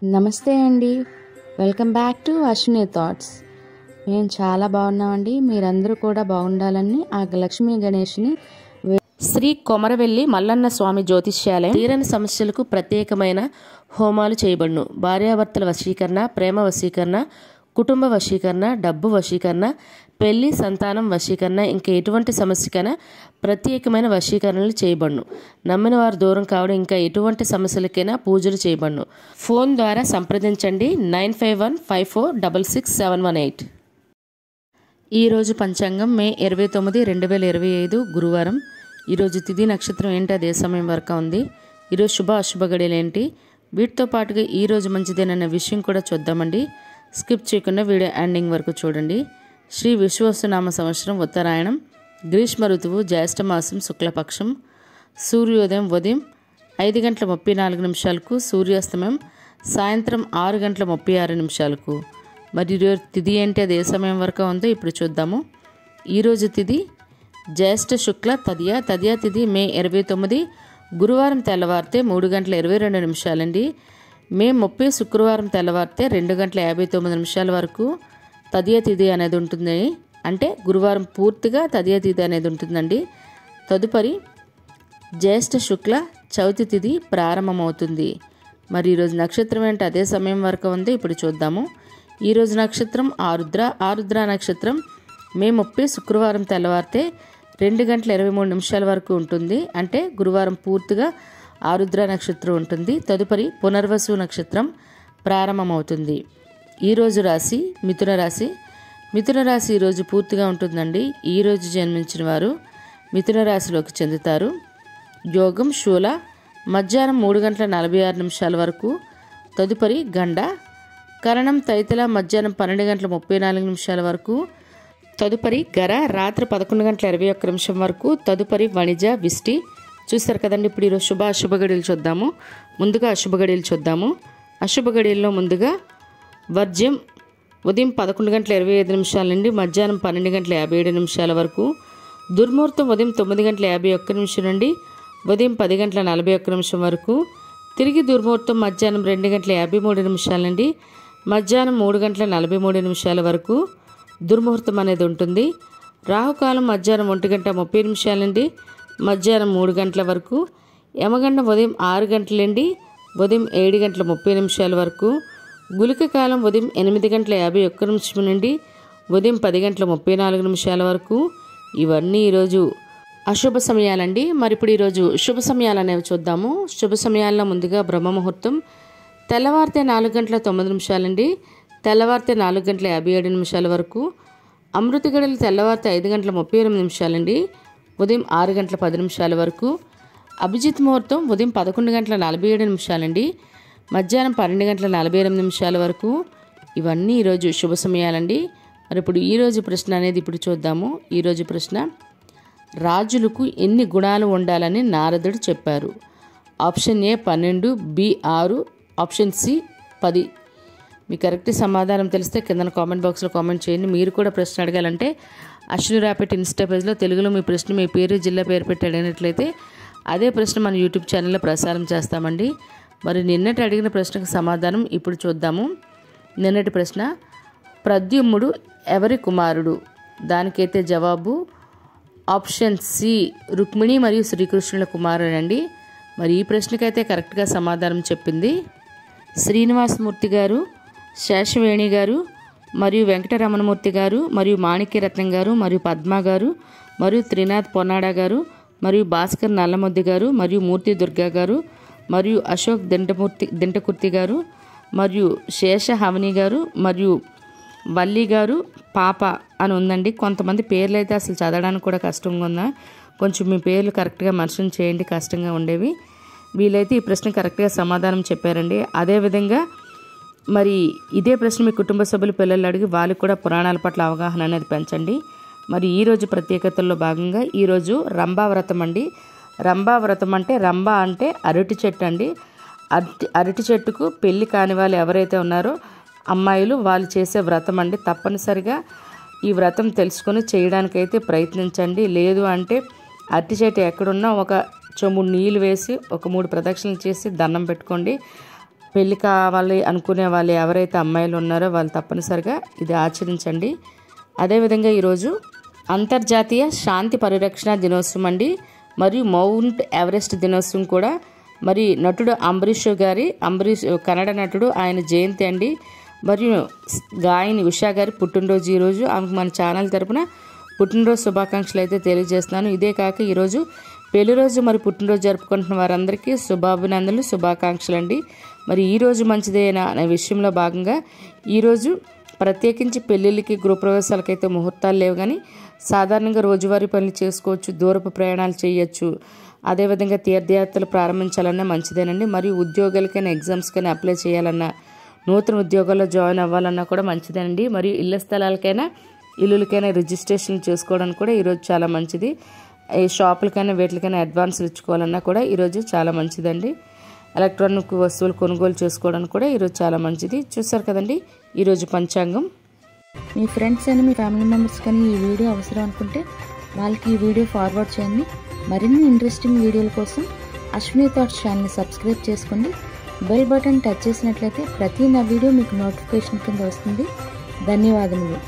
నమస్తే అండి. Welcome back to Ashwini thoughts. మేము చాలా బాగున్నామండి. మీరందరూ కూడా బాగుండాలని ఆ లక్ష్మీ గణేష్ని శ్రీ కొమరవెల్లి మల్లన్న స్వామి జ్యోతిష్యాలయం తీరని సమస్యలకు ప్రత్యేకమైన హోమాలు చేయబడును. భార్యాభర్తల వశీకరణ, ప్రేమ వశీకరణ, కుటుంబ వశీకరణ, డబ్బు వశీకరణ, పెళ్లి, సంతానం వశీకరణ, ఇంకా ఎటువంటి సమస్యకైనా ప్రత్యేకమైన వశీకరణలు చేయబడును. నమ్మిన వారు దూరం కావడం, ఇంకా ఎటువంటి సమస్యలకైనా పూజలు చేయబడును. ఫోన్ ద్వారా సంప్రదించండి 9515466718. ఈరోజు పంచాంగం మే 29, 2025 గురువారం. ఈరోజు తిథి నక్షత్రం ఏంటి, అదే సమయం వరకు ఉంది. ఈరోజు శుభ అశుభ గడియలు ఏంటి, వీటితో పాటుగా ఈరోజు మంచిదేనన్న విషయం కూడా చూద్దామండి. స్కిప్ చేయకుండా వీడియో ఎండింగ్ వరకు చూడండి. శ్రీ విశ్వవసునామ సంవత్సరం ఉత్తరాయణం, గ్రీష్మ ఋతువు, జ్యేష్ఠ మాసం, శుక్లపక్షం. సూర్యోదయం ఉదయం 5:34 సూర్యాస్తమయం సాయంత్రం 6:36. మరి ఈరోజు తిథి ఏంటి, అది ఏ సమయం వరకు ఉందో ఇప్పుడు చూద్దాము. ఈరోజు తిథి జ్యేష్ఠ శుక్ల తదియ. తదియ తిథి మే 29 గురువారం తెల్లవారితే 3:22 అండి. మే 30 శుక్రవారం తెల్లవారితే 2:59 వరకు తదియ తిథి అనేది ఉంటుంది. అంటే గురువారం పూర్తిగా తదియ తిథి అనేది ఉంటుందండి. తదుపరి జ్యేష్ఠ శుక్ల చవితి తిథి ప్రారంభమవుతుంది. మరి ఈరోజు నక్షత్రం ఏంటి, అదే సమయం వరకు ఉంది ఇప్పుడు చూద్దాము. ఈరోజు నక్షత్రం ఆరుద్ర. ఆరుద్ర నక్షత్రం మే 30 శుక్రవారం తెల్లవారితే 2:23 వరకు ఉంటుంది. అంటే గురువారం పూర్తిగా ఆరుద్ర నక్షత్రం ఉంటుంది. తదుపరి పునర్వసు నక్షత్రం ప్రారంభమవుతుంది. ఈరోజు రాశి మిథున రాశి. మిథున రాశి ఈరోజు పూర్తిగా ఉంటుందండి. ఈరోజు జన్మించిన వారు మిథున రాశిలోకి చెందుతారు. యోగం శూల మధ్యాహ్నం 3:46 వరకు. తదుపరి గండ. కరణం తైతల మధ్యాహ్నం 12:34 వరకు. తదుపరి గర రాత్రి 11:21 వరకు. తదుపరి వణిజ విష్టి. చూస్తారు కదండి. ఇప్పుడు ఈరోజు శుభ అశుభ గడియలు చూద్దాము. ముందుగా అశుభ గడియలు చూద్దాము. అశుభ గడియల్లో ముందుగా వర్జ్యం ఉదయం 11:25 నుండి మధ్యాహ్నం 12:57 వరకు. దుర్ముహూర్తం ఉదయం 9:51 నుండి ఉదయం 10:41 వరకు. తిరిగి దుర్ముహూర్తం మధ్యాహ్నం 2:53 నుండి మధ్యాహ్నం 3:43 వరకు దుర్ముహూర్తం అనేది ఉంటుంది. రాహుకాలం మధ్యాహ్నం 1:30 నుండి మధ్యాహ్నం 3 గంటల వరకు. యమగండం ఉదయం 6 గంటల నుండి ఉదయం 7:30 వరకు. గుళిక కాలం ఉదయం 8:51 నుండి ఉదయం 10:34 వరకు. ఇవన్నీ ఈరోజు అశుభ సమయాలండి. మరి ఇప్పుడు ఈరోజు శుభ సమయాలు అనేవి చూద్దాము. శుభ సమయాల్లో ముందుగా బ్రహ్మ ముహూర్తం తెల్లవారితే 4:09 నుండి తెల్లవారితే 4:57 వరకు. అమృత గడియలు తెల్లవారితే 5:38 నుండి ఉదయం 6:10 వరకు. అభిజిత్ ముహూర్తం ఉదయం 11:47 నుండి మధ్యాహ్నం 12:48 వరకు. ఇవన్నీ ఈరోజు శుభ సమయాలండి. మరి ఇప్పుడు ఈరోజు ప్రశ్న అనేది ఇప్పుడు చూద్దాము. ఈరోజు ప్రశ్న, రాజులకు ఎన్ని గుణాలు ఉండాలని నారదుడు చెప్పారు? Option A 12, B 6, option C 10. మీ కరెక్ట్ సమాధానం తెలిస్తే కింద కామెంట్ బాక్స్లో కామెంట్ చేయండి. మీరు కూడా ప్రశ్న అడగాలంటే అశ్విని రాపెట్ ఇన్స్టా పేజ్లో తెలుగులో మీ ప్రశ్న, మీ పేరు, జిల్లా పేరు పెట్టి అడిగినట్లయితే అదే ప్రశ్న మన యూట్యూబ్ ఛానల్లో ప్రసారం చేస్తామండి. మరి నిన్నటి అడిగిన ప్రశ్నకు సమాధానం ఇప్పుడు చూద్దాము. నిన్నటి ప్రశ్న, ప్రద్యుమ్నుడు ఎవరి కుమారుడు? దానికైతే జవాబు ఆప్షన్ సి రుక్మిణి మరియు శ్రీకృష్ణుల కుమారుడండి. మరి ఈ ప్రశ్నకైతే కరెక్ట్గా సమాధానం చెప్పింది శ్రీనివాసమూర్తి గారు, శేషవేణి గారు, మరియు వెంకటరమణమూర్తి గారు, మరియు మాణిక్యరత్నం గారు, మరియు పద్మ గారు, మరియు త్రినాథ్ పొన్నాడా గారు, మరియు భాస్కర్ నల్లమొద్ది గారు, మరియు మూర్తి దుర్గా గారు, మరియు అశోక్ దింటకుర్తి గారు, మరియు శేష హవని గారు, మరియు వల్లి గారు పాప అని ఉందండి. కొంతమంది పేర్లు అయితే అసలు చదవడానికి కూడా కష్టంగా ఉందా, కొంచెం మీ పేర్లు కరెక్ట్గా మెన్షన్ చేయండి, కష్టంగా ఉండేవి. వీళ్ళైతే ఈ ప్రశ్న కరెక్ట్గా సమాధానం చెప్పారండి. అదేవిధంగా మరి ఇదే ప్రశ్న మీ కుటుంబ సభ్యులు పిల్లలు అడిగి వాళ్ళకి కూడా పురాణాల పట్ల అవగాహన అనేది పెంచండి. మరి ఈరోజు ప్రత్యేకతల్లో భాగంగా ఈరోజు రంభా వ్రతం అండి. రంభా వ్రతం అంటే, రంభ అంటే అరటి చెట్టు అండి. అరటి చెట్టుకు పెళ్లి కాని వాళ్ళు ఎవరైతే ఉన్నారో అమ్మాయిలు, వాళ్ళు చేసే వ్రతం అండి. తప్పనిసరిగా ఈ వ్రతం తెలుసుకొని చేయడానికైతే ప్రయత్నించండి. లేదు అంటే అరటి చెట్టు ఎక్కడున్నా ఒక చెంబు నీళ్ళు వేసి ఒక 3 ప్రదక్షిణలు చేసి దండం పెట్టుకోండి. పెళ్ళి కావాలి అనుకునే వాళ్ళు ఎవరైతే అమ్మాయిలు ఉన్నారో వాళ్ళు తప్పనిసరిగా ఇది ఆచరించండి. అదేవిధంగా ఈరోజు అంతర్జాతీయ శాంతి పరిరక్షణ దినోత్సవం అండి, మరియు మౌంట్ ఎవరెస్ట్ దినోత్సవం కూడా. మరి నటుడు అంబరీష్ కన్నడ నటుడు, ఆయన జయంతి అండి. మరియు గాయని ఉషా గారి పుట్టినరోజు ఈరోజు. ఆమెకు మన ఛానల్ తరపున పుట్టినరోజు శుభాకాంక్షలు అయితే తెలియజేస్తున్నాను. ఇదే కాక ఈరోజు పెళ్లి రోజు మరి పుట్టినరోజు జరుపుకుంటున్న వారందరికీ శుభాభినందనలు, శుభాకాంక్షలు అండి. మరి ఈరోజు మంచిదేనా అనే విషయంలో భాగంగా ఈరోజు ప్రత్యేకించి పెళ్ళిళ్ళకి గృహప్రవేశాలకైతే ముహూర్తాలు లేవు, కానీ సాధారణంగా రోజువారీ పనులు చేసుకోవచ్చు, దూరపు ప్రయాణాలు చేయొచ్చు. అదేవిధంగా తీర్థయాత్రలు ప్రారంభించాలన్నా మంచిదేనండి. మరియు ఉద్యోగాలకైనా ఎగ్జామ్స్కైనా అప్లై చేయాలన్నా, నూతన ఉద్యోగాల్లో జాయిన్ అవ్వాలన్నా కూడా మంచిదేనండి. మరియు ఇళ్ల స్థలాలకైనా ఇల్లులకైనా రిజిస్ట్రేషన్ చేసుకోవడానికి కూడా ఈరోజు చాలా మంచిది. ఈ షాపులకైనా వేటికైనా అడ్వాన్స్లు ఇచ్చుకోవాలన్నా కూడా ఈరోజు చాలా మంచిదండి. ఎలక్ట్రానిక్ వస్తువులు కొనుగోలు చేసుకోవడానికి కూడా ఈరోజు చాలా మంచిది. చూసారు కదండి ఈరోజు పంచాంగం. మీ ఫ్రెండ్స్ అని మీ ఫ్యామిలీ మెంబర్స్ కానీ ఈ వీడియో అవసరం అనుకుంటే వాళ్ళకి ఈ వీడియో ఫార్వర్డ్ చేయండి. మరిన్ని ఇంట్రెస్టింగ్ వీడియోల కోసం అశ్విని థాట్స్ ఛానల్ని సబ్స్క్రైబ్ చేసుకోండి. బెల్ బటన్ టచ్ చేసినట్లయితే ప్రతి నా వీడియో మీకు నోటిఫికేషన్ కింద వస్తుంది. ధన్యవాదములు.